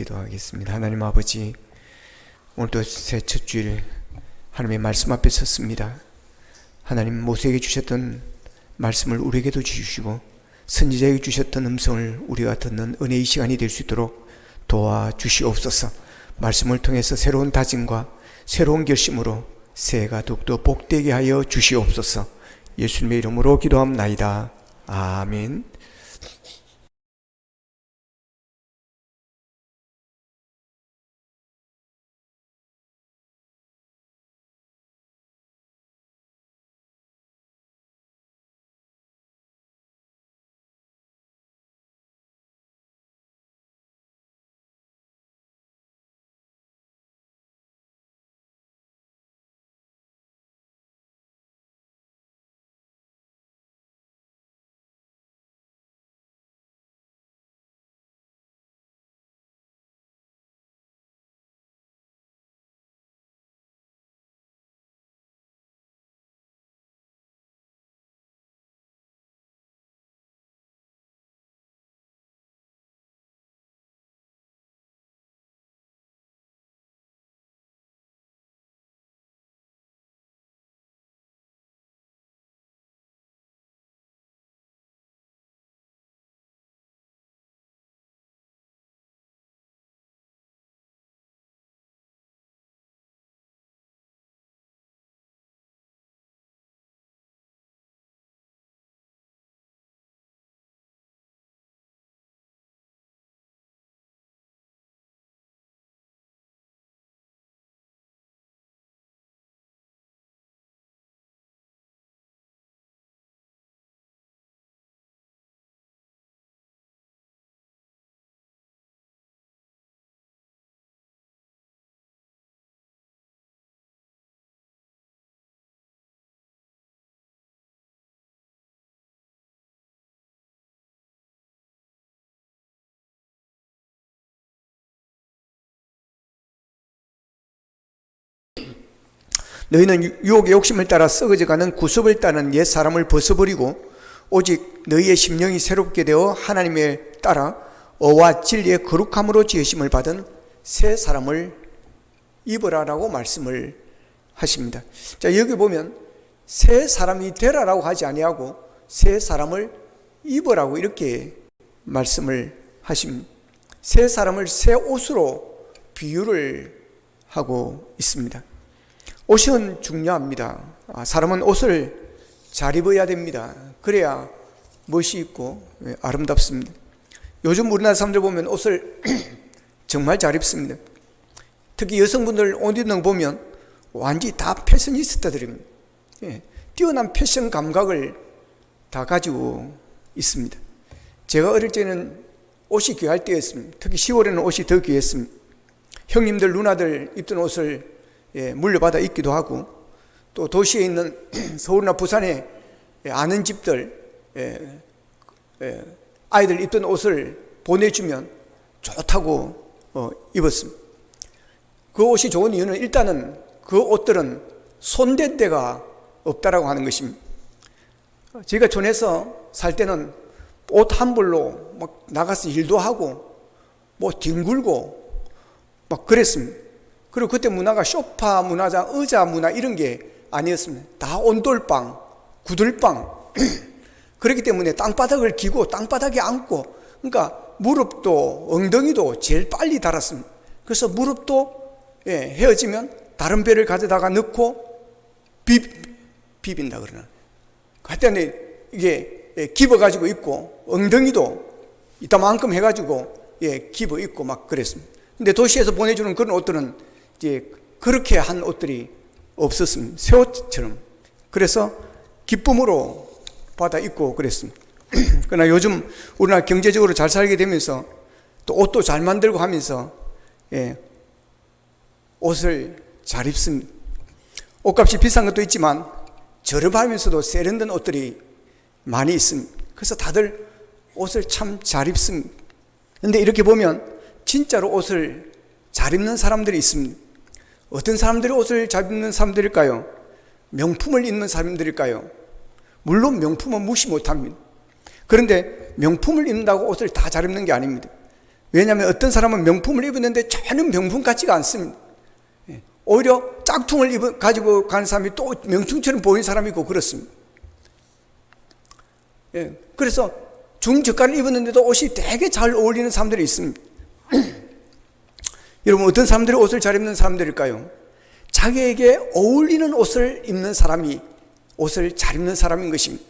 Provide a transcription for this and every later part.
기도하겠습니다. 하나님 아버지, 오늘도 새 첫 주일 하나님의 말씀 앞에 섰습니다. 하나님, 모세에게 주셨던 말씀을 우리에게도 주시고 선지자에게 주셨던 음성을 우리가 듣는 은혜의 시간이 될 수 있도록 도와주시옵소서. 말씀을 통해서 새로운 다짐과 새로운 결심으로 새해가 더욱더 복되게 하여 주시옵소서. 예수님의 이름으로 기도합나이다. 아멘. 너희는 유혹의 욕심을 따라 썩어져가는 구습을 따는 옛 사람을 벗어버리고 오직 너희의 심령이 새롭게 되어 하나님에 따라 의와 진리의 거룩함으로 지으심을 받은 새 사람을 입으라라고 말씀을 하십니다. 자, 여기 보면 새 사람이 되라라고 하지 아니하고 새 사람을 입으라고 이렇게 말씀을 하십니다. 새 사람을 새 옷으로 비유를 하고 있습니다. 옷은 중요합니다. 사람은 옷을 잘 입어야 됩니다. 그래야 멋이 있고 아름답습니다. 요즘 우리나라 사람들 보면 옷을 정말 잘 입습니다. 특히 여성분들 옷 입는 거 보면 완전히 다 패셔니스타들입니다. 뛰어난 패션 감각을 다 가지고 있습니다. 제가 어릴 때는 옷이 귀할 때였습니다. 특히 10월에는 옷이 더 귀했습니다. 형님들, 누나들 입던 옷을 물려받아 입기도 하고, 또 도시에 있는 서울이나 부산에 아는 집들 아이들 입던 옷을 보내주면 좋다고 입었습니다. 그 옷이 좋은 이유는 일단은 그 옷들은 손댄 데가 없다라고 하는 것입니다. 제가 촌에서 살 때는 옷 한 벌로 막 나가서 일도 하고 뭐 뒹굴고 막 그랬습니다. 그리고 그때 문화가 소파 문화자, 의자 문화 이런 게 아니었습니다. 다 온돌방, 구들방 그렇기 때문에 땅바닥을 기고 땅바닥에 앉고, 그러니까 무릎도 엉덩이도 제일 빨리 닳았습니다. 그래서 무릎도 헤어지면 다른 배를 가져다가 넣고 비빈다 그러나. 하여튼 이게 기버가지고 있고, 엉덩이도 이따만큼 해가지고 기버 있고 막 그랬습니다. 근데 도시에서 보내주는 그런 옷들은 이제 그렇게 한 옷들이 없었습니다. 새 옷처럼. 그래서 기쁨으로 받아 입고 그랬습니다. 그러나 요즘 우리나라 경제적으로 잘 살게 되면서 또 옷도 잘 만들고 하면서 옷을 잘 입습니다. 옷값이 비싼 것도 있지만 저렴하면서도 세련된 옷들이 많이 있습니다. 그래서 다들 옷을 참 잘 입습니다. 그런데 이렇게 보면 진짜로 옷을 잘 입는 사람들이 있습니다. 어떤 사람들이 옷을 잘 입는 사람들일까요? 명품을 입는 사람들일까요? 물론 명품은 무시 못합니다. 그런데 명품을 입는다고 옷을 다 잘 입는 게 아닙니다. 왜냐하면 어떤 사람은 명품을 입었는데 전혀 명품 같지가 않습니다. 오히려 짝퉁을 가지고 간 사람이 또 명품처럼 보이는 사람이 있고 그렇습니다. 그래서 중저가를 입었는데도 옷이 되게 잘 어울리는 사람들이 있습니다. 여러분, 어떤 사람들이 옷을 잘 입는 사람들일까요? 자기에게 어울리는 옷을 입는 사람이 옷을 잘 입는 사람인 것입니다.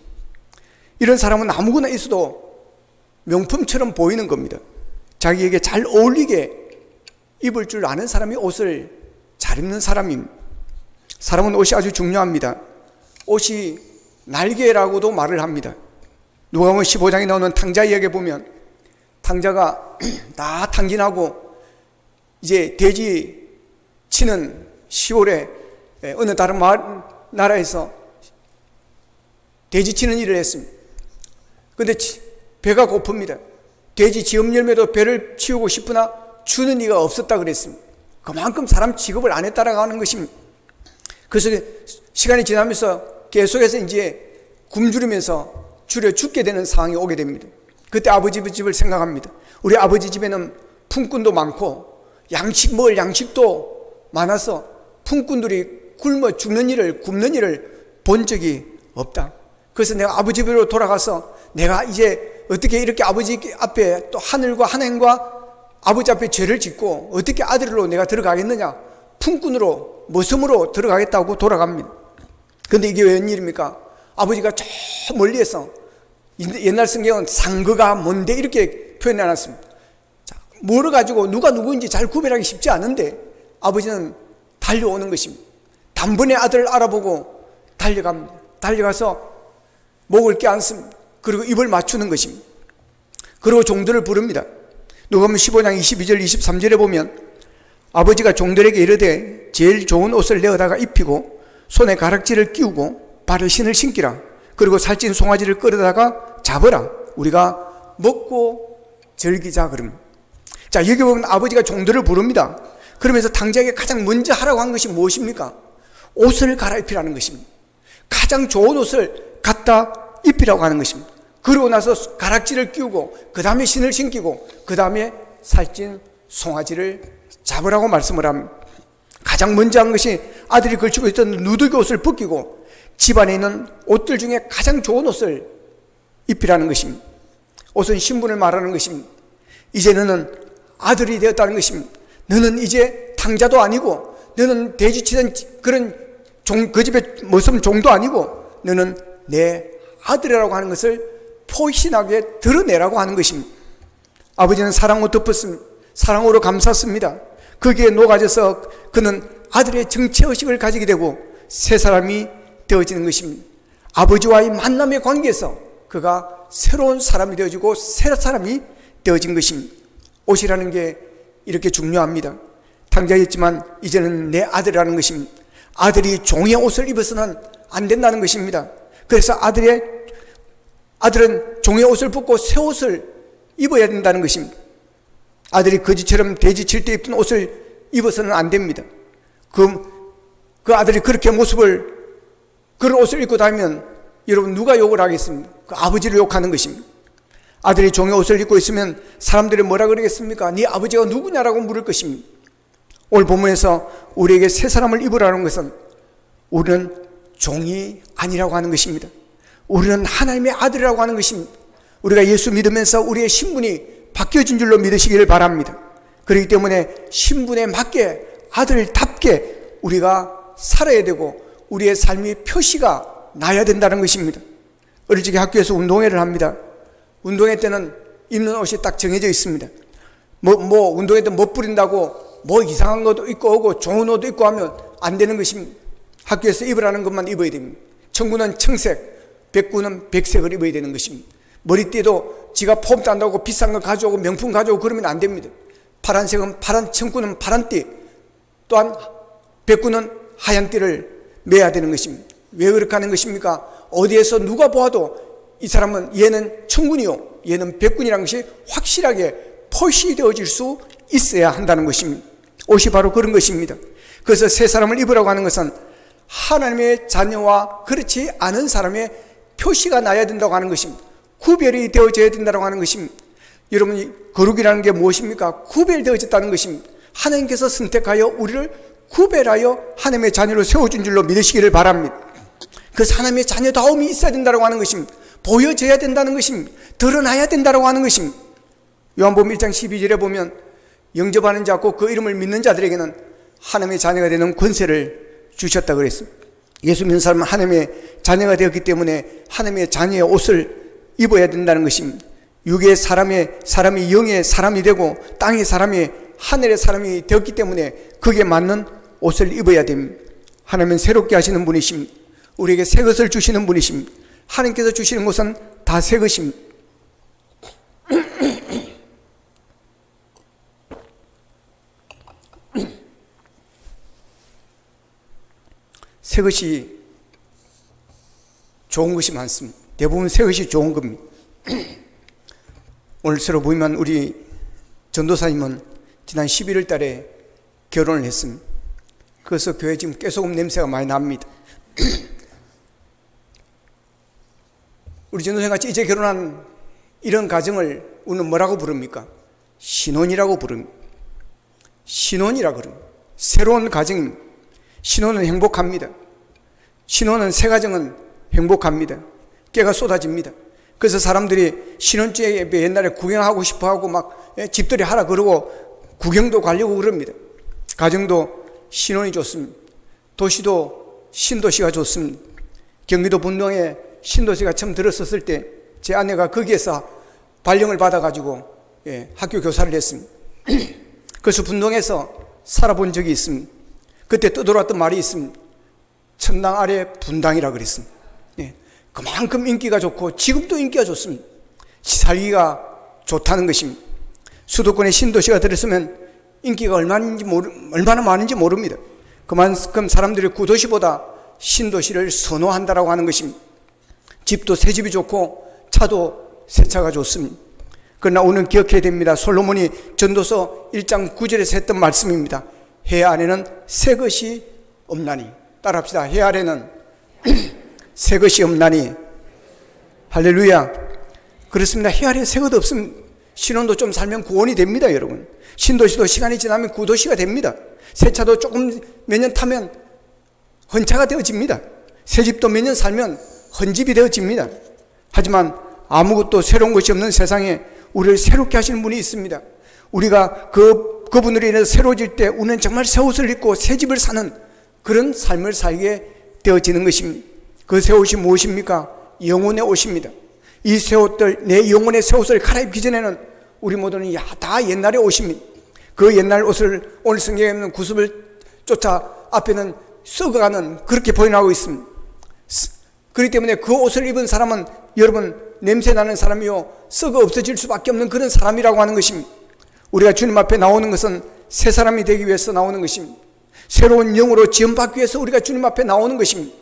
이런 사람은 아무거나 있어도 명품처럼 보이는 겁니다. 자기에게 잘 어울리게 입을 줄 아는 사람이 옷을 잘 입는 사람입니다. 사람은 옷이 아주 중요합니다. 옷이 날개라고도 말을 합니다. 누가복음 15장에 나오는 탕자 이야기에 보면 탕자가 다 탕진하고 이제 돼지 치는 10월에 어느 다른 나라에서 돼지 치는 일을 했습니다. 그런데 배가 고픕니다. 돼지 지업 열매도 배를 치우고 싶으나 주는 이가 없었다 그랬습니다. 그만큼 사람 취급을 안 했다라고 하는 것입니다. 그래서 시간이 지나면서 계속해서 이제 굶주리면서 줄여 죽게 되는 상황이 오게 됩니다. 그때 아버지 집을 생각합니다. 우리 아버지 집에는 품꾼도 많고 먹을 양식도 많아서 품꾼들이 굶어 죽는 일을, 굶는 일을 본 적이 없다. 그래서 내가 아버지 집으로 돌아가서 내가 이제 어떻게 이렇게 아버지 앞에 또 하늘과 하나님과 아버지 앞에 죄를 짓고 어떻게 아들로 내가 들어가겠느냐, 품꾼으로 모섬으로 들어가겠다고 돌아갑니다. 그런데 이게 웬일입니까? 아버지가 저 멀리에서, 옛날 성경은 상거가 뭔데 이렇게 표현해놨습니다. 멀어가지고 누가 누구인지 잘 구별하기 쉽지 않은데 아버지는 달려오는 것입니다. 단번에 아들을 알아보고 달려갑니다. 달려가서 목을 껴안습니다. 그리고 입을 맞추는 것입니다. 그리고 종들을 부릅니다. 누가복음 15장 22절 23절에 보면 아버지가 종들에게 이르되 제일 좋은 옷을 내어다가 입히고 손에 가락지를 끼우고 발에 신을 신기라. 그리고 살찐 송아지를 끌어다가 잡으라. 우리가 먹고 즐기자 그럽니다. 자, 여기 보면 아버지가 종들을 부릅니다. 그러면서 당장에 가장 먼저 하라고 한 것이 무엇입니까? 옷을 갈아입히라는 것입니다. 가장 좋은 옷을 갖다 입히라고 하는 것입니다. 그러고 나서 가락지를 끼우고 그 다음에 신을 신기고 그 다음에 살찐 송아지를 잡으라고 말씀을 합니다. 가장 먼저 한 것이 아들이 걸치고 있던 누더기 옷을 벗기고 집안에 있는 옷들 중에 가장 좋은 옷을 입히라는 것입니다. 옷은 신분을 말하는 것입니다. 이제 너는 아들이 되었다는 것입니다. 너는 이제 탕자도 아니고 너는 돼지치던 그런 그 집의 모섬 종도 아니고 너는 내 아들이라고 하는 것을 포신하게 드러내라고 하는 것입니다. 아버지는 사랑으로 덮었습니다. 사랑으로 감쌌습니다. 거기에 녹아져서 그는 아들의 정체의식을 가지게 되고 새 사람이 되어지는 것입니다. 아버지와의 만남의 관계에서 그가 새로운 사람이 되어지고 새 사람이 되어진 것입니다. 옷이라는 게 이렇게 중요합니다. 탕자였지만 이제는 내 아들이라는 것입니다. 아들이 종의 옷을 입어서는 안 된다는 것입니다. 그래서 아들은 종의 옷을 벗고 새 옷을 입어야 된다는 것입니다. 아들이 거지처럼 돼지 칠 때 입던 옷을 입어서는 안 됩니다. 그 아들이 그렇게 그런 옷을 입고 다니면 여러분 누가 욕을 하겠습니까? 그 아버지를 욕하는 것입니다. 아들이 종의 옷을 입고 있으면 사람들이 뭐라 그러겠습니까? 네 아버지가 누구냐라고 물을 것입니다. 오늘 본문에서 우리에게 새 사람을 입으라는 것은 우리는 종이 아니라고 하는 것입니다. 우리는 하나님의 아들이라고 하는 것입니다. 우리가 예수 믿으면서 우리의 신분이 바뀌어진 줄로 믿으시기를 바랍니다. 그렇기 때문에 신분에 맞게 아들답게 우리가 살아야 되고 우리의 삶의 표시가 나야 된다는 것입니다. 어릴 적에 학교에서 운동회를 합니다. 운동회 때는 입는 옷이 딱 정해져 있습니다. 운동회 때 못 부린다고 이상한 것도 입고 오고 좋은 옷도 입고 하면 안 되는 것입니다. 학교에서 입으라는 것만 입어야 됩니다. 청구는 청색, 백구는 백색을 입어야 되는 것입니다. 머리띠도 지가 폼 딴다고 비싼 거 가져오고 명품 가져오고 그러면 안 됩니다. 파란색은 청구는 파란 띠, 또한 백구는 하얀 띠를 매야 되는 것입니다. 왜 그렇게 하는 것입니까? 어디에서 누가 보아도 이 사람은 얘는 청군이요, 얘는 백군이라는 것이 확실하게 표시되어질 수 있어야 한다는 것입니다. 옷이 바로 그런 것입니다. 그래서 새 사람을 입으라고 하는 것은 하나님의 자녀와 그렇지 않은 사람의 표시가 나야 된다고 하는 것입니다. 구별이 되어져야 된다고 하는 것입니다. 여러분, 거룩이라는 게 무엇입니까? 구별되어졌다는 것입니다. 하나님께서 선택하여 우리를 구별하여 하나님의 자녀로 세워준 줄로 믿으시기를 바랍니다. 그래서 하나님의 자녀다움이 있어야 된다고 하는 것입니다. 보여져야 된다는 것입니다. 드러나야 된다고 하는 것입니다. 요한복음 1장 12절에 보면 영접하는 자 곧 그 이름을 믿는 자들에게는 하나님의 자녀가 되는 권세를 주셨다 그랬습니다. 예수 믿는 사람은 하나님의 자녀가 되었기 때문에 하나님의 자녀의 옷을 입어야 된다는 것입니다. 육의 사람이 영의 사람이 되고 땅의 사람이 하늘의 사람이 되었기 때문에 거기에 맞는 옷을 입어야 됩니다. 하나님은 새롭게 하시는 분이십니다. 우리에게 새 것을 주시는 분이십니다. 하나님께서 주시는 것은 다 새 것입니다. 새 것이 좋은 것이 많습니다. 대부분 새 것이 좋은 겁니다. 오늘 새로 모임한 우리 전도사님은 지난 11월 달에 결혼을 했습니다. 그래서 교회 지금 깨소금 냄새가 많이 납니다. 우리 전도사님같이 이제 결혼한 이런 가정을 우리는 뭐라고 부릅니까? 신혼이라고 부릅니다. 신혼이라고 부릅니다. 새로운 가정입니다. 신혼은 행복합니다. 신혼은 새 가정은 행복합니다. 깨가 쏟아집니다. 그래서 사람들이 신혼주에 옛날에 구경하고 싶어하고 막 집들이 하라 그러고 구경도 가려고 그럽니다. 가정도 신혼이 좋습니다. 도시도 신도시가 좋습니다. 경기도 분동에 신도시가 처음 들었었을 때 제 아내가 거기에서 발령을 받아가지고 학교 교사를 했습니다. 그래서 분동에서 살아본 적이 있습니다. 그때 떠돌았던 말이 있습니다. 천당 아래 분당이라 그랬습니다. 그만큼 인기가 좋고 지금도 인기가 좋습니다. 살기가 좋다는 것입니다. 수도권의 신도시가 들었으면 인기가 얼마나 많은지 모릅니다. 그만큼 사람들이 구도시보다 신도시를 선호한다라고 하는 것입니다. 집도 새 집이 좋고 차도 새 차가 좋습니다. 그러나 오늘 기억해야 됩니다. 솔로몬이 전도서 1장 9절에서 했던 말씀입니다. 해 아래는 새 것이 없나니. 따라합시다. 해 아래는 새 것이 없나니. 할렐루야. 그렇습니다. 해 아래에 새 것 없으면 신혼도 좀 살면 구원이 됩니다, 여러분. 신도시도 시간이 지나면 구도시가 됩니다. 새 차도 조금 몇 년 타면 헌차가 되어집니다. 새 집도 몇 년 살면 헌집이 되어집니다. 하지만 아무것도 새로운 것이 없는 세상에 우리를 새롭게 하시는 분이 있습니다. 우리가 그분으로 인해서 새로워질 때 우리는 정말 새 옷을 입고 새 집을 사는 그런 삶을 살게 되어지는 것입니다. 그 새 옷이 무엇입니까? 영혼의 옷입니다. 이 새 옷들, 내 영혼의 새 옷을 갈아입기 전에는 우리 모두는 다 옛날의 옷입니다. 그 옛날 옷을 오늘 성경에 있는 구습을 쫓아 앞에는 썩어가는 그렇게 보인하고 있습니다. 그렇기 때문에 그 옷을 입은 사람은 여러분 냄새나는 사람이요 썩어 없어질 수밖에 없는 그런 사람이라고 하는 것입니다. 우리가 주님 앞에 나오는 것은 새 사람이 되기 위해서 나오는 것입니다. 새로운 영으로 지음받기 위해서 우리가 주님 앞에 나오는 것입니다.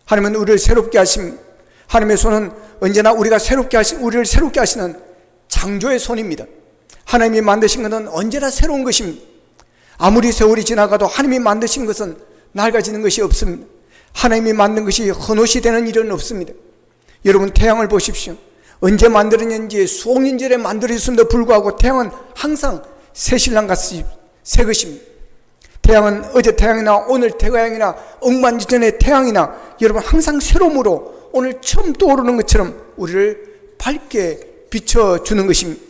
하나님은 우리를 새롭게 하십니다. 하나님의 손은 언제나 우리를 새롭게 하시는 창조의 손입니다. 하나님이 만드신 것은 언제나 새로운 것입니다. 아무리 세월이 지나가도 하나님이 만드신 것은 낡아지는 것이 없습니다. 하나님이 만든 것이 헌옷이 되는 일은 없습니다. 여러분 태양을 보십시오. 언제 만들었는지 수억 년 전에 만들어졌음에도 불구하고 태양은 항상 새 신랑같이 새 것입니다. 태양은 어제 태양이나 오늘 태양이나 억만 년 전의 태양이나 여러분 항상 새로움으로 오늘 처음 떠오르는 것처럼 우리를 밝게 비춰주는 것입니다.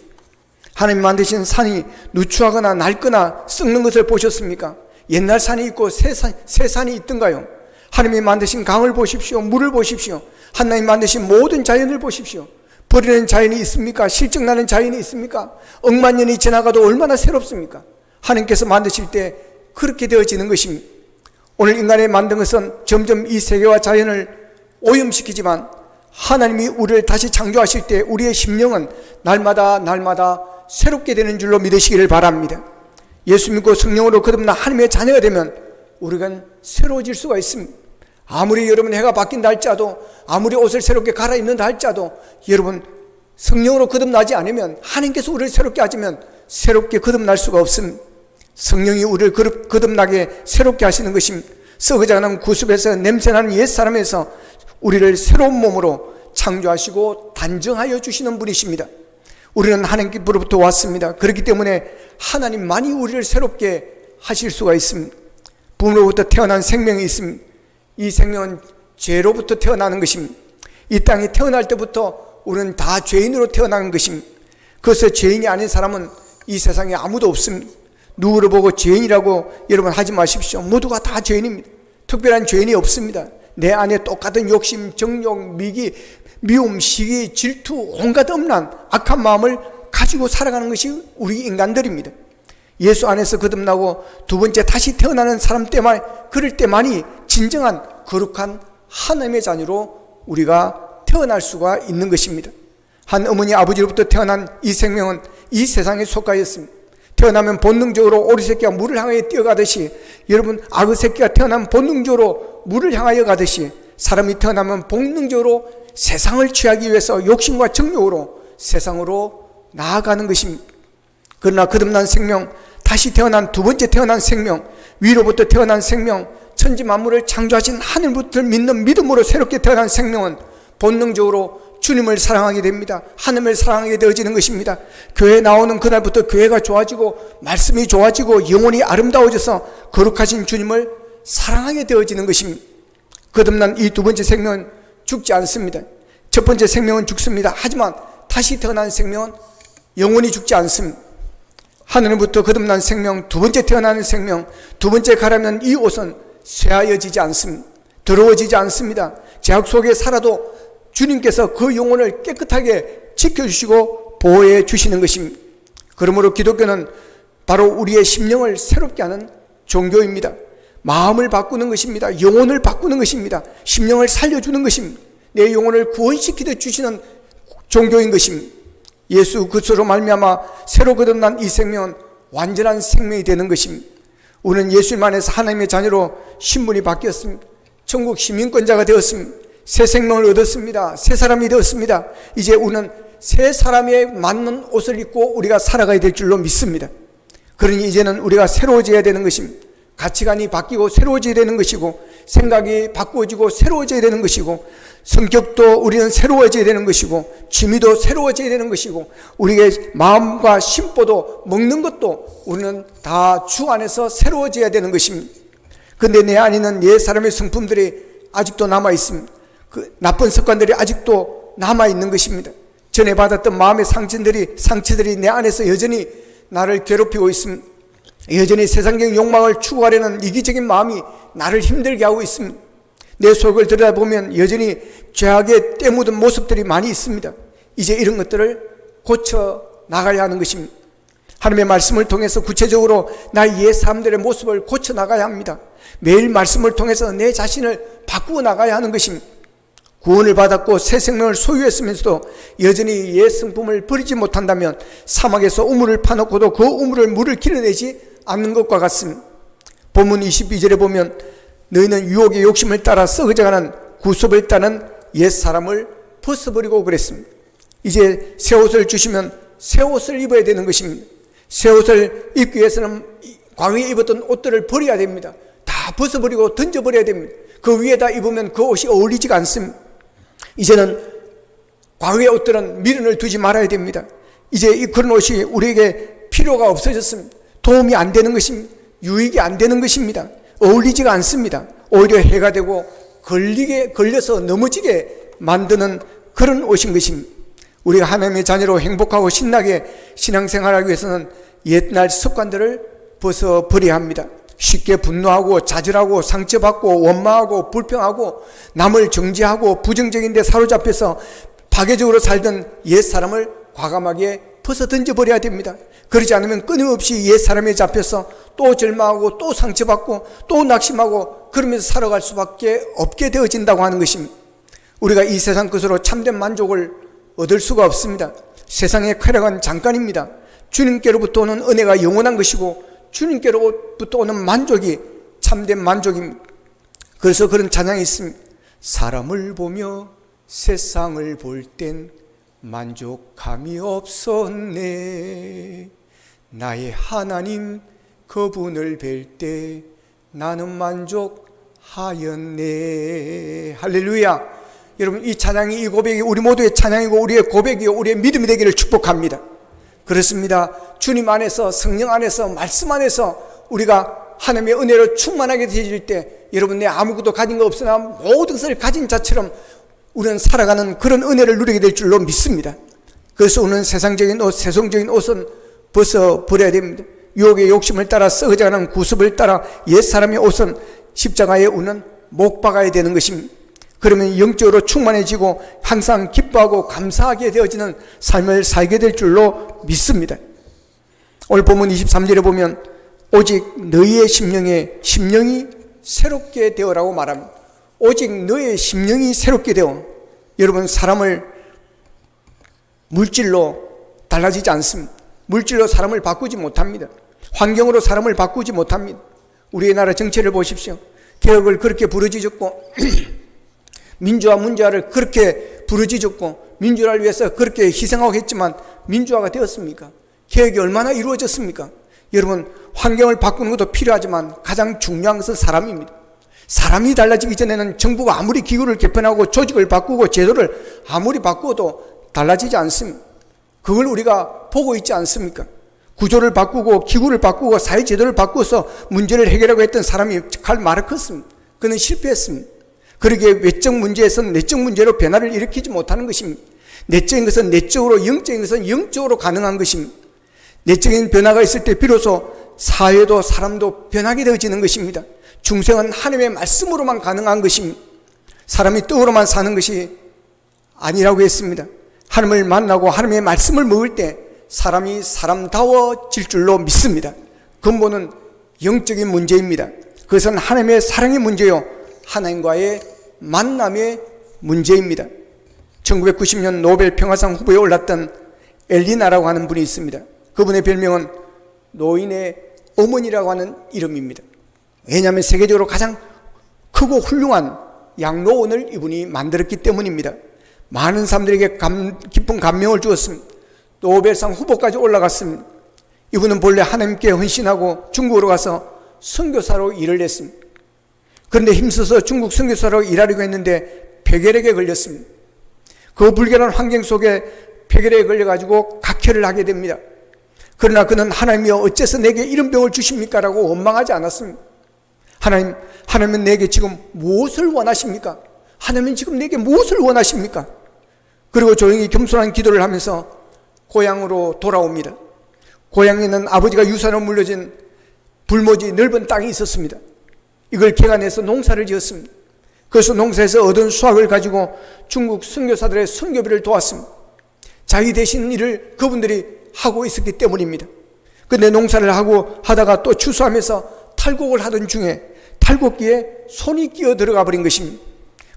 하나님 만드신 산이 누추하거나 낡거나 썩는 것을 보셨습니까? 옛날 산이 있고 새 산이 있던가요? 하나님이 만드신 강을 보십시오. 물을 보십시오. 하나님 만드신 모든 자연을 보십시오. 버리는 자연이 있습니까? 실증나는 자연이 있습니까? 억만 년이 지나가도 얼마나 새롭습니까? 하나님께서 만드실 때 그렇게 되어지는 것입니다. 오늘 인간이 만든 것은 점점 이 세계와 자연을 오염시키지만 하나님이 우리를 다시 창조하실 때 우리의 심령은 날마다 새롭게 되는 줄로 믿으시기를 바랍니다. 예수 믿고 성령으로 거듭나 하나님의 자녀가 되면 우리가 새로워질 수가 있습니다. 아무리 여러분 해가 바뀐다 할지라도 아무리 옷을 새롭게 갈아입는다 할지라도 여러분 성령으로 거듭나지 않으면 하나님께서 우리를 새롭게 하시면 새롭게 거듭날 수가 없습니다. 성령이 우리를 거듭나게 새롭게 하시는 것입니다. 썩어져가는 구습에서 냄새나는 옛사람에서 우리를 새로운 몸으로 창조하시고 단정하여 주시는 분이십니다. 우리는 하나님께로부터 왔습니다. 그렇기 때문에 하나님만이 우리를 새롭게 하실 수가 있습니다. 부모로부터 태어난 생명이 있습니다. 이 생명은 죄로부터 태어나는 것입니다. 이 땅에 태어날 때부터 우리는 다 죄인으로 태어나는 것입니다. 그래서 죄인이 아닌 사람은 이 세상에 아무도 없습니다. 누구를 보고 죄인이라고 여러분 하지 마십시오. 모두가 다 죄인입니다. 특별한 죄인이 없습니다. 내 안에 똑같은 욕심, 정욕, 미기, 미움, 시기, 질투, 온갖 음란, 악한 마음을 가지고 살아가는 것이 우리 인간들입니다. 예수 안에서 거듭나고 두 번째 다시 태어나는 사람 때만, 그럴 때만이 진정한 거룩한 하나님의 자녀로 우리가 태어날 수가 있는 것입니다. 한 어머니 아버지로부터 태어난 이 생명은 이 세상에 속하였습니다. 태어나면 본능적으로 오리 새끼가 물을 향하여 뛰어가듯이, 여러분 악어 새끼가 태어나면 본능적으로 물을 향하여 가듯이, 사람이 태어나면 본능적으로 세상을 취하기 위해서 욕심과 정욕으로 세상으로 나아가는 것입니다. 그러나 거듭난 생명, 다시 태어난 두 번째 태어난 생명, 위로부터 태어난 생명, 천지 만물을 창조하신 하늘부터 믿는 믿음으로 새롭게 태어난 생명은 본능적으로 주님을 사랑하게 됩니다. 하나님을 사랑하게 되어지는 것입니다. 교회 나오는 그날부터 교회가 좋아지고 말씀이 좋아지고 영혼이 아름다워져서 거룩하신 주님을 사랑하게 되어지는 것입니다. 거듭난 이 두 번째 생명은 죽지 않습니다. 첫 번째 생명은 죽습니다. 하지만 다시 태어난 생명은 영원히 죽지 않습니다. 하늘부터 거듭난 생명, 두 번째 태어나는 생명, 두 번째 가라면 이 옷은 쇠하여지지 않습니다. 더러워지지 않습니다. 죄악 속에 살아도 주님께서 그 영혼을 깨끗하게 지켜주시고 보호해 주시는 것입니다. 그러므로 기독교는 바로 우리의 심령을 새롭게 하는 종교입니다. 마음을 바꾸는 것입니다. 영혼을 바꾸는 것입니다. 심령을 살려주는 것입니다. 내 영혼을 구원시키듯 주시는 종교인 것입니다. 예수 그리스도로 말미암아 새로 거듭난 이 생명은 완전한 생명이 되는 것입니다. 우리는 예수님 안에서 하나님의 자녀로 신분이 바뀌었습니다. 천국 시민권자가 되었습니다. 새 생명을 얻었습니다. 새 사람이 되었습니다. 이제 우리는 새 사람에 맞는 옷을 입고 우리가 살아가야 될 줄로 믿습니다. 그러니 이제는 우리가 새로워져야 되는 것입니다. 가치관이 바뀌고 새로워져야 되는 것이고, 생각이 바꾸어지고 새로워져야 되는 것이고, 성격도 우리는 새로워져야 되는 것이고, 취미도 새로워져야 되는 것이고, 우리의 마음과 심보도 먹는 것도 우리는 다 주 안에서 새로워져야 되는 것입니다. 그런데 내 안에 있는 옛 사람의 성품들이 아직도 남아있습니다. 그 나쁜 습관들이 아직도 남아있는 것입니다. 전에 받았던 마음의 상처들이 내 안에서 여전히 나를 괴롭히고 있습니다. 여전히 세상적인 욕망을 추구하려는 이기적인 마음이 나를 힘들게 하고 있습니다. 내 속을 들여다보면 여전히 죄악에 때묻은 모습들이 많이 있습니다. 이제 이런 것들을 고쳐 나가야 하는 것입니다. 하나님의 말씀을 통해서 구체적으로 나의 옛 사람들의 모습을 고쳐 나가야 합니다. 매일 말씀을 통해서 내 자신을 바꾸어 나가야 하는 것입니다. 구원을 받았고 새 생명을 소유했으면서도 여전히 옛 성품을 버리지 못한다면 사막에서 우물을 파놓고도 그 우물을 물을 길어내지 않는 것과 같습니다. 본문 22절에 보면 너희는 유혹의 욕심을 따라 썩어져가는 구습을 따는 옛 사람을 벗어버리고 그랬습니다. 이제 새 옷을 주시면 새 옷을 입어야 되는 것입니다. 새 옷을 입기 위해서는 과거에 입었던 옷들을 버려야 됩니다. 다 벗어버리고 던져버려야 됩니다. 그 위에다 입으면 그 옷이 어울리지가 않습니다. 이제는 과거의 옷들은 미련을 두지 말아야 됩니다. 이제 그런 옷이 우리에게 필요가 없어졌습니다. 도움이 안 되는 것입니다. 유익이 안 되는 것입니다. 어울리지가 않습니다. 오히려 해가 되고 걸려서 넘어지게 만드는 그런 옷인 것입니다. 우리가 하나님의 자녀로 행복하고 신나게 신앙생활하기 위해서는 옛날 습관들을 벗어버려야 합니다. 쉽게 분노하고 좌절하고 상처받고 원망하고 불평하고 남을 정죄하고 부정적인 데 사로잡혀서 파괴적으로 살던 옛사람을 과감하게 벗어 던져버려야 됩니다. 그러지 않으면 끊임없이 옛사람에 잡혀서 또 절망하고 또 상처받고 또 낙심하고 그러면서 살아갈 수밖에 없게 되어진다고 하는 것입니다. 우리가 이 세상 것으로 참된 만족을 얻을 수가 없습니다. 세상의 쾌락은 잠깐입니다. 주님께로부터 오는 은혜가 영원한 것이고 주님께로부터 오는 만족이 참된 만족입니다. 그래서 그런 찬양이 있습니다. 사람을 보며 세상을 볼 땐 만족함이 없었네. 나의 하나님 그분을 뵐 때 나는 만족하였네. 할렐루야. 여러분, 이 찬양이, 이 고백이 우리 모두의 찬양이고 우리의 고백이요 우리의 믿음이 되기를 축복합니다. 그렇습니다. 주님 안에서, 성령 안에서, 말씀 안에서 우리가 하나님의 은혜로 충만하게 되어질 때, 여러분, 내 아무것도 가진 거 없으나 모든 것을 가진 자처럼 우리는 살아가는 그런 은혜를 누리게 될 줄로 믿습니다. 그래서 우리는 세상적인 옷, 세속적인 옷은 벗어버려야 됩니다. 유혹의 욕심을 따라 썩어져가는 구습을 따라 옛사람의 옷은 십자가에 우는 못 박아야 되는 것입니다. 그러면 영적으로 충만해지고 항상 기뻐하고 감사하게 되어지는 삶을 살게 될 줄로 믿습니다. 오늘 본문 23절에 보면 오직 너희의 심령이 새롭게 되어라고 말합니다. 오직 너의 심령이 새롭게 되어. 여러분, 사람을 물질로 달라지지 않습니다. 물질로 사람을 바꾸지 못합니다. 환경으로 사람을 바꾸지 못합니다. 우리의 나라 정치를 보십시오. 개혁을 그렇게 부르짖었고 민주화 문제화를 그렇게 부르짖었고 민주화를 위해서 그렇게 희생하고 했지만 민주화가 되었습니까? 개혁이 얼마나 이루어졌습니까? 여러분, 환경을 바꾸는 것도 필요하지만 가장 중요한 것은 사람입니다. 사람이 달라지기 전에는 정부가 아무리 기구를 개편하고 조직을 바꾸고 제도를 아무리 바꾸어도 달라지지 않습니다. 그걸 우리가 보고 있지 않습니까? 구조를 바꾸고 기구를 바꾸고 사회제도를 바꾸어서 문제를 해결하고 했던 사람이 칼 마르크스입니다. 그는 실패했습니다. 그러기에 외적 문제에서는 내적 문제로 변화를 일으키지 못하는 것입니다. 내적인 것은 내적으로, 영적인 것은 영적으로 가능한 것입니다. 내적인 변화가 있을 때 비로소 사회도 사람도 변하게 되어지는 것입니다. 중생은 하나님의 말씀으로만 가능한 것입니다. 사람이 떡으로만 사는 것이 아니라고 했습니다. 하나님을 만나고 하나님의 말씀을 먹을 때 사람이 사람다워질 줄로 믿습니다. 근본은 영적인 문제입니다. 그것은 하나님의 사랑의 문제요 하나님과의 만남의 문제입니다. 1990년 노벨 평화상 후보에 올랐던 엘리나라고 하는 분이 있습니다. 그분의 별명은 노인의 어머니라고 하는 이름입니다. 왜냐하면 세계적으로 가장 크고 훌륭한 양로원을 이분이 만들었기 때문입니다. 많은 사람들에게 깊은 감명을 주었습니다. 노벨상 후보까지 올라갔습니다. 이분은 본래 하나님께 헌신하고 중국으로 가서 선교사로 일을 했습니다. 그런데 힘써서 중국 선교사로 일하려고 했는데 폐결핵에 걸렸습니다. 그 불결한 환경 속에 폐결핵에 걸려가지고 각혈을 하게 됩니다. 그러나 그는 하나님이여 어째서 내게 이런 병을 주십니까? 라고 원망하지 않았습니다. 하나님은 내게 지금 무엇을 원하십니까? 하나님은 지금 내게 무엇을 원하십니까? 그리고 조용히 겸손한 기도를 하면서 고향으로 돌아옵니다. 고향에는 아버지가 유산으로 물려진 불모지 넓은 땅이 있었습니다. 이걸 개간해서 농사를 지었습니다. 그래서 농사에서 얻은 수확을 가지고 중국 선교사들의 선교비를 도왔습니다. 자기 대신 일을 그분들이 하고 있었기 때문입니다. 그런데 농사를 하다가 또 추수하면서 탈곡을 하던 중에 탈곡기에 손이 끼어 들어가 버린 것입니다.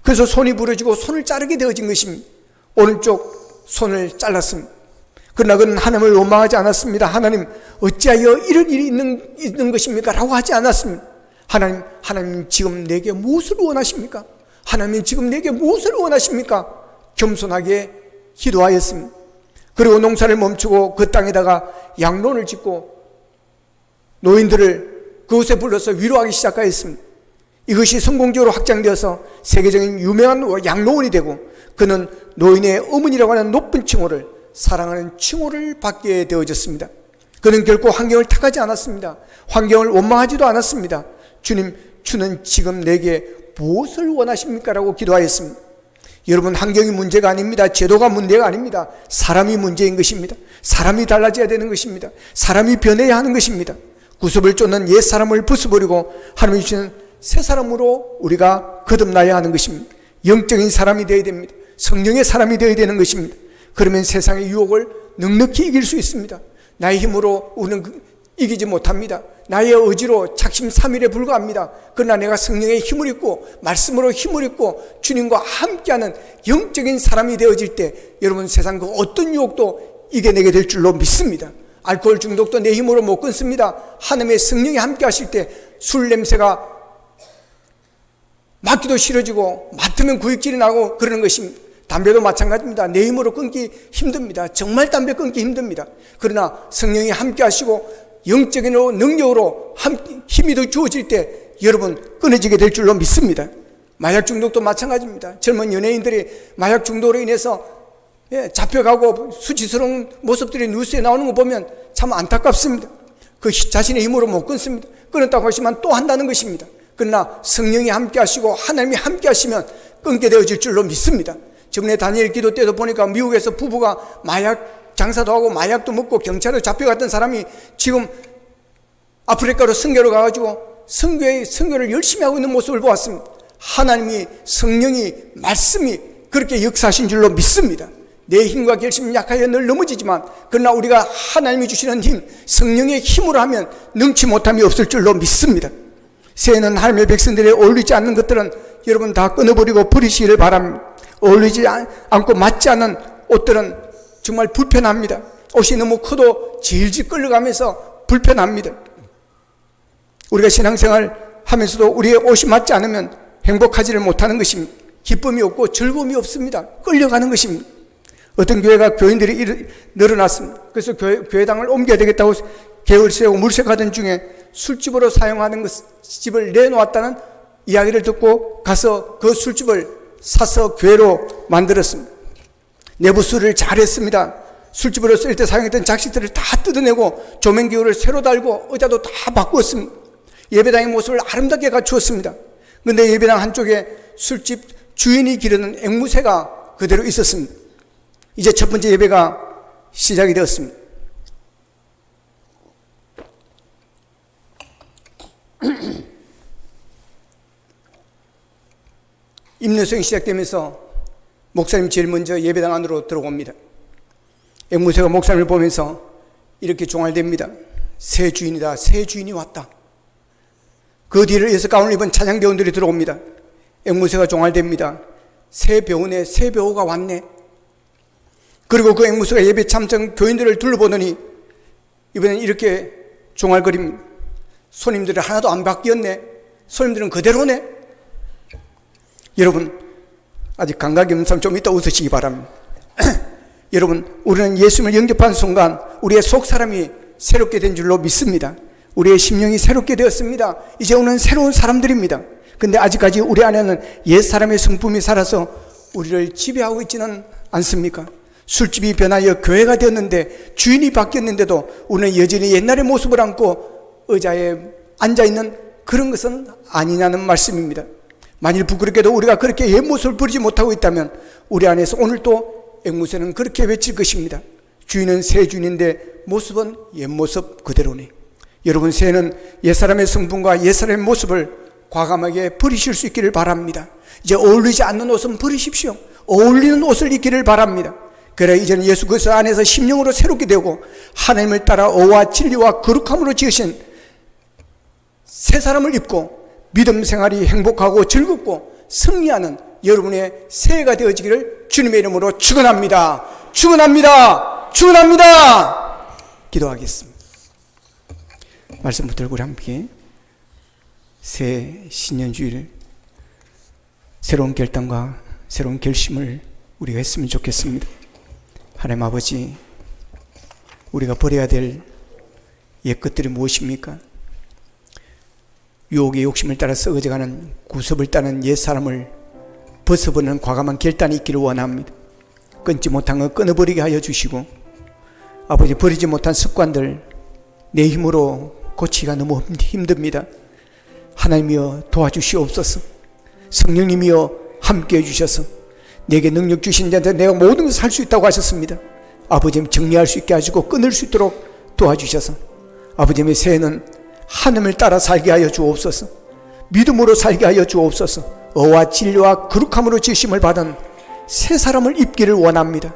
그래서 손이 부러지고 손을 자르게 되어진 것입니다. 오른쪽 손을 잘랐습니다. 그러나 그는 하나님을 원망하지 않았습니다. 하나님 어찌하여 이런 일이 있는 것입니까? 라고 하지 않았습니다. 하나님 지금 내게 무엇을 원하십니까? 하나님 지금 내게 무엇을 원하십니까? 겸손하게 기도하였습니다. 그리고 농사를 멈추고 그 땅에다가 양론을 짓고 노인들을 그곳에 불러서 위로하기 시작하였습니다. 이것이 성공적으로 확장되어서 세계적인 유명한 양로원이 되고 그는 노인의 어머니라고 하는 높은 칭호를, 사랑하는 칭호를 받게 되어졌습니다. 그는 결코 환경을 탓하지 않았습니다. 환경을 원망하지도 않았습니다. 주님, 주는 지금 내게 무엇을 원하십니까? 라고 기도하였습니다. 여러분, 환경이 문제가 아닙니다. 제도가 문제가 아닙니다. 사람이 문제인 것입니다. 사람이 달라져야 되는 것입니다. 사람이 변해야 하는 것입니다. 구습을 쫓는 옛 사람을 벗어버리고 하나님이 주시는 새 사람으로 우리가 거듭나야 하는 것입니다. 영적인 사람이 되어야 됩니다. 성령의 사람이 되어야 되는 것입니다. 그러면 세상의 유혹을 넉넉히 이길 수 있습니다. 나의 힘으로 우리는 이기지 못합니다. 나의 의지로 작심삼일에 불과합니다. 그러나 내가 성령의 힘을 입고 말씀으로 힘을 입고 주님과 함께하는 영적인 사람이 되어질 때 여러분, 세상 그 어떤 유혹도 이겨내게 될 줄로 믿습니다. 알코올 중독도 내 힘으로 못 끊습니다. 하나님의 성령이 함께 하실 때 술 냄새가 맡기도 싫어지고 맡으면 구역질이 나고 그러는 것입니다. 담배도 마찬가지입니다. 내 힘으로 끊기 힘듭니다. 정말 담배 끊기 힘듭니다. 그러나 성령이 함께 하시고 영적인 능력으로 힘이 더 주어질 때 여러분 끊어지게 될 줄로 믿습니다. 마약 중독도 마찬가지입니다. 젊은 연예인들이 마약 중독으로 인해서 잡혀가고 수치스러운 모습들이 뉴스에 나오는 거 보면 참 안타깝습니다. 그 자신의 힘으로 못 끊습니다. 끊었다고 하시면 또 한다는 것입니다. 그러나 성령이 함께 하시고 하나님이 함께 하시면 끊게 되어질 줄로 믿습니다. 저번에 다니엘 기도 때도 보니까 미국에서 부부가 마약 장사도 하고 마약도 먹고 경찰에 잡혀갔던 사람이 지금 아프리카로 선교로 가가지고 선교를 열심히 하고 있는 모습을 보았습니다. 하나님이, 성령이, 말씀이 그렇게 역사하신 줄로 믿습니다. 내 힘과 결심은 약하여 늘 넘어지지만 그러나 우리가 하나님이 주시는 힘, 성령의 힘으로 하면 능치 못함이 없을 줄로 믿습니다. 새해는 하나님의 백성들이 어울리지 않는 것들은 여러분 다 끊어버리고 버리시기를 바랍니다. 어울리지 않고 맞지 않는 옷들은 정말 불편합니다. 옷이 너무 커도 질질 끌려가면서 불편합니다. 우리가 신앙생활 하면서도 우리의 옷이 맞지 않으면 행복하지를 못하는 것입니다. 기쁨이 없고 즐거움이 없습니다. 끌려가는 것입니다. 어떤 교회가 교인들이 늘어났습니다. 그래서 교회당을 옮겨야 되겠다고 계획을 세우고 물색하던 중에 술집으로 사용하는 집을 내놓았다는 이야기를 듣고 가서 그 술집을 사서 교회로 만들었습니다. 내부 수리를 잘했습니다. 술집으로 쓸 때 사용했던 장식들을 다 뜯어내고 조명기구를 새로 달고 의자도 다 바꾸었습니다. 예배당의 모습을 아름답게 갖추었습니다. 그런데 예배당 한쪽에 술집 주인이 기르는 앵무새가 그대로 있었습니다. 이제 첫 번째 예배가 시작이 되었습니다. 임노성이 시작되면서 목사님 제일 먼저 예배당 안으로 들어옵니다. 앵무새가 목사님을 보면서 이렇게 종알댑니다. 새 주인이다. 새 주인이 왔다. 그 뒤를 이어서 가운을 입은 찬양배우들이 들어옵니다. 앵무새가 종알댑니다. 새 배우네, 새 배우가 왔네. 그리고 그 앵무새가 예배 참석 교인들을 둘러보더니 이번엔 이렇게 종알거립니다. 손님들이 하나도 안 바뀌었네. 손님들은 그대로네. 여러분, 아직 감각이 없는 사람 좀 이따 웃으시기 바랍니다. 여러분, 우리는 예수님을 영접한 순간 우리의 속사람이 새롭게 된 줄로 믿습니다. 우리의 심령이 새롭게 되었습니다. 이제 우리는 새로운 사람들입니다. 근데 아직까지 우리 안에는 옛사람의 성품이 살아서 우리를 지배하고 있지는 않습니까? 술집이 변하여 교회가 되었는데 주인이 바뀌었는데도 우리는 여전히 옛날의 모습을 안고 의자에 앉아있는 그런 것은 아니냐는 말씀입니다. 만일 부끄럽게도 우리가 그렇게 옛 모습을 버리지 못하고 있다면 우리 안에서 오늘도 앵무새는 그렇게 외칠 것입니다. 주인은 새 주인인데 모습은 옛 모습 그대로네. 여러분, 새해는 옛사람의 성분과 옛사람의 모습을 과감하게 버리실 수 있기를 바랍니다. 이제 어울리지 않는 옷은 버리십시오. 어울리는 옷을 입기를 바랍니다. 그래 이제는 예수 그리스도 안에서 심령으로 새롭게 되고 하나님을 따라 의와 진리와 거룩함으로 지으신 새 사람을 입고 믿음 생활이 행복하고 즐겁고 승리하는 여러분의 새해가 되어지기를 주님의 이름으로 축원합니다. 축원합니다. 축원합니다. 기도하겠습니다. 말씀 붙들고 우리 함께 새 신년주일 새로운 결단과 새로운 결심을 우리가 했으면 좋겠습니다. 하나님 아버지, 우리가 버려야 될 옛것들이 무엇입니까? 유혹의 욕심을 따라 썩어져가는 구습을 따는 옛사람을 벗어버리는 과감한 결단이 있기를 원합니다. 끊지 못한 거 끊어버리게 하여 주시고, 아버지, 버리지 못한 습관들 내 힘으로 고치기가 너무 힘듭니다. 하나님이여 도와주시옵소서. 성령님이여 함께 해주셔서 내게 능력 주신 자한테 내가 모든 것을 할 수 있다고 하셨습니다. 아버지, 정리할 수 있게 하시고 끊을 수 있도록 도와주셔서 아버지의 새해는 하나님을 따라 살게 하여 주옵소서. 믿음으로 살게 하여 주옵소서. 의와 진리와 거룩함으로 지으심을 받은 새 사람을 입기를 원합니다.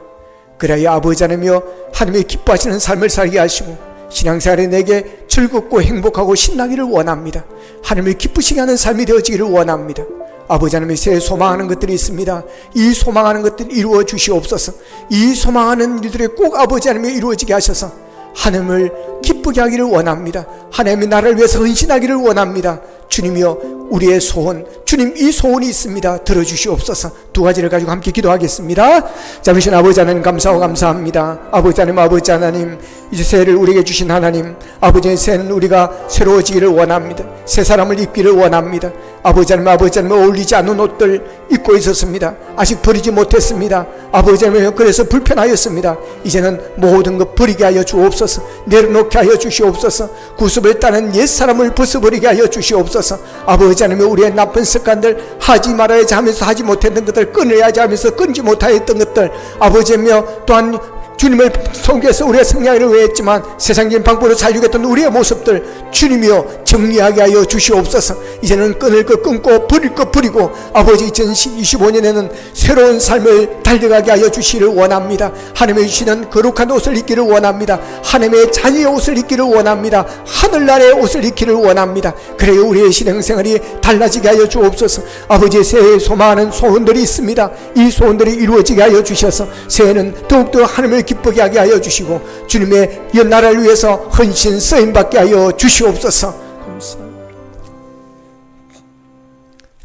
그래야 아버지 하나님이여 하나님의 기뻐하시는 삶을 살게 하시고 신앙생활에 내게 즐겁고 행복하고 신나기를 원합니다. 하나님을 기쁘시게 하는 삶이 되어지기를 원합니다. 아버지 하나님의 새해 소망하는 것들이 있습니다. 이 소망하는 것들 이루어 주시옵소서. 이 소망하는 일들이 꼭 아버지 하나님이 이루어지게 하셔서 하나님을 기쁘게 하기를 원합니다. 하나님의 나라를 위해서 헌신하기를 원합니다. 주님이여 우리의 소원, 주님 이 소원이 있습니다. 들어주시옵소서. 두 가지를 가지고 함께 기도하겠습니다. 자비신 아버지 하나님 감사하고 감사합니다. 아버지 하나님 이제 새해를 우리에게 주신 하나님, 아버지의 새해는 우리가 새로워지기를 원합니다. 새 사람을 입기를 원합니다. 아버지 하나님 어울리지 않는 옷들 입고 있었습니다. 아직 버리지 못했습니다. 아버지 하나님 그래서 불편하였습니다. 이제는 모든 것 버리게 하여 주옵소서. 내려놓게 하여 주시옵소서. 구습을 따는 옛사람을 벗어버리게 하여 주시옵소서. 아버지 하나님 우리의 나쁜 습관들, 하지 말아야지 하면서 하지 못했던 것들, 끊어야지 하면서 끊지 못하였던 것들, 아버지 하나님 또한 주님을 섬겨서 우리의 성향을 외했지만 세상적인 방법으로 살려겠던 우리의 모습들 주님이여 정리하게 하여 주시옵소서. 이제는 끊을 것 끊고 버릴 것 버리고 아버지 2025년에는 새로운 삶을 달려가게 하여 주시기를 원합니다. 하나님의 주시는 거룩한 옷을 입기를 원합니다. 하나님의 자녀의 옷을 입기를 원합니다. 하늘나라의 옷을 입기를 원합니다. 그래야 우리의 신앙생활이 달라지게 하여 주옵소서. 아버지의 새해에 소망하는 소원들이 있습니다. 이 소원들이 이루어지게 하여 주셔서 새해는 더욱더 하나님을 기쁘게 하게 하여 주시고 주님의 연나라를 위해서 헌신 쓰임받게 하여 주시옵소서. 감사합니다.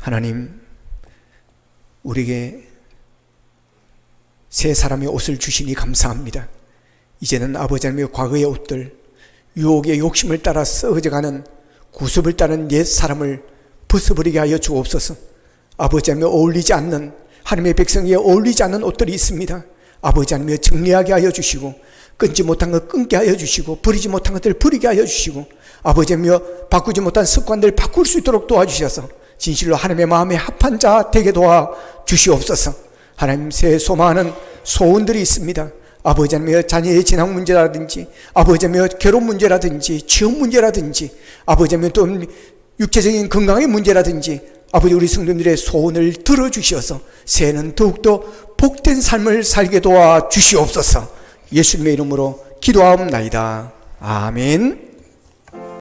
하나님 우리에게 새 사람의 옷을 주시니 감사합니다. 이제는 아버지 하나님의 과거의 옷들, 유혹의 욕심을 따라 썩어져가는 구습을 따른 옛 사람을 벗어버리게 하여 주옵소서. 아버지 하나님의 어울리지 않는, 하나님의 백성에 어울리지 않는 옷들이 있습니다. 아버지 하나님 정리하게 하여 주시고 끊지 못한 것 끊게 하여 주시고 버리지 못한 것들 버리게 하여 주시고 아버지 하나님 바꾸지 못한 습관들 바꿀 수 있도록 도와주셔서 진실로 하나님의 마음에 합한 자 되게 도와주시옵소서. 하나님 새해 소망하는 소원들이 있습니다. 아버지 하나님 자녀의 진학 문제라든지 아버지 하나님 결혼 문제라든지 취업 문제라든지 아버지 하나님 또 육체적인 건강의 문제라든지 아버지 우리 성도님들의 소원을 들어주셔서 새해는 더욱더 복된 삶을 살게 도와주시옵소서. 예수님의 이름으로 기도하옵나이다. 아멘.